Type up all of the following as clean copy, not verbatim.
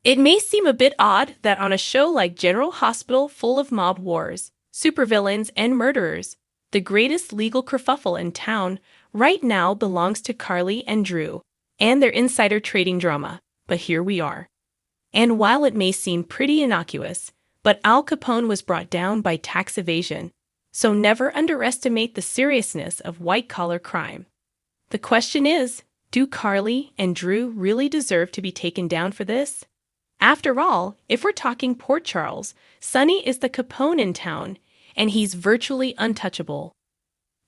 It may seem a bit odd that on a show like General Hospital full of mob wars, supervillains, and murderers, the greatest legal kerfuffle in town right now belongs to Carly and Drew and their insider trading drama. But here we are. And while it may seem pretty innocuous, but Al Capone was brought down by tax evasion, so never underestimate the seriousness of white-collar crime. The question is, do Carly and Drew really deserve to be taken down for this? After all, if we're talking Port Charles, Sonny is the Capone in town, and he's virtually untouchable.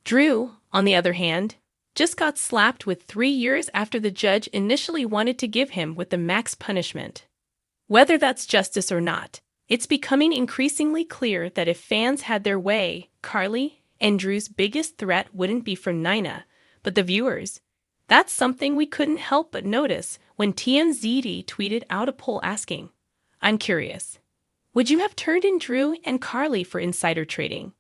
Drew, on the other hand, just got slapped with 3 years after the judge initially wanted to give him with the max punishment. Whether that's justice or not, it's becoming increasingly clear that if fans had their way, Carly and Drew's biggest threat wouldn't be from Nina, but the viewers. That's something we couldn't help but notice when TMZ tweeted out a poll asking, "I'm curious, would you have turned in Drew and Carly for insider trading?"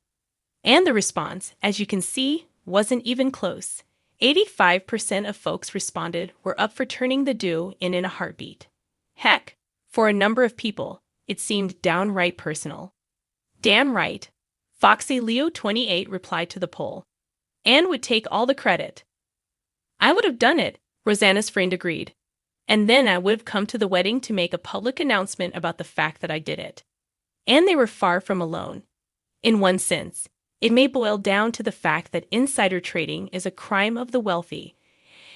And the response, as you can see, wasn't even close. 85% of folks responded were up for turning the duo in a heartbeat. Heck, for a number of people, it seemed downright personal. Damn right, Foxy Leo 28 replied to the poll, and would take all the credit. "I would have done it," Rosanna's friend agreed. "And then I would have come to the wedding to make a public announcement about the fact that I did it." And they were far from alone. In one sense, it may boil down to the fact that insider trading is a crime of the wealthy,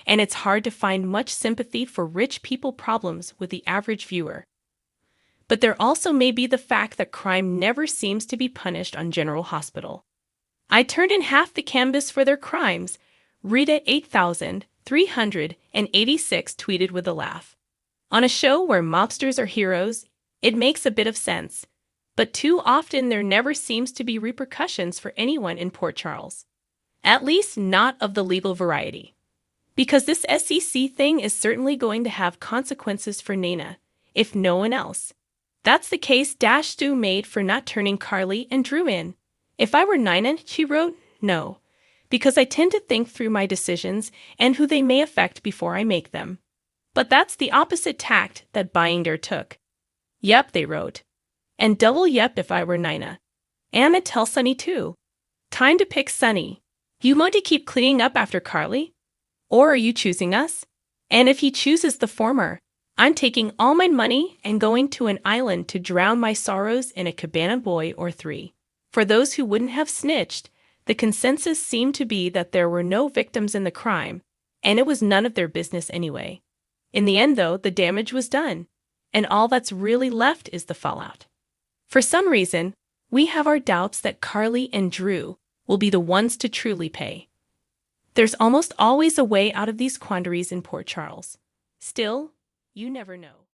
and it's hard to find much sympathy for rich people problems with the average viewer. But there also may be the fact that crime never seems to be punished on General Hospital. "I turned in half the canvas for their crimes," Rita 8386 tweeted with a laugh. On a show where mobsters are heroes, it makes a bit of sense. But too often there never seems to be repercussions for anyone in Port Charles. At least not of the legal variety. Because this SEC thing is certainly going to have consequences for Nina, if no one else. That's the case Stu made for not turning Carly and Drew in. "If I were Nina," she wrote, "no. Because I tend to think through my decisions and who they may affect before I make them." But that's the opposite tact that Binder took. "Yep," they wrote. And double yep if I were Nina. And I'd tell Sonny too. Time to pick Sonny. You want to keep cleaning up after Carly? Or are you choosing us? And if he chooses the former, I'm taking all my money and going to an island to drown my sorrows in a cabana boy or 3. For those who wouldn't have snitched, the consensus seemed to be that there were no victims in the crime, and it was none of their business anyway. In the end, though, the damage was done, and all that's really left is the fallout. For some reason, we have our doubts that Carly and Drew will be the ones to truly pay. There's almost always a way out of these quandaries in Port Charles. Still, you never know.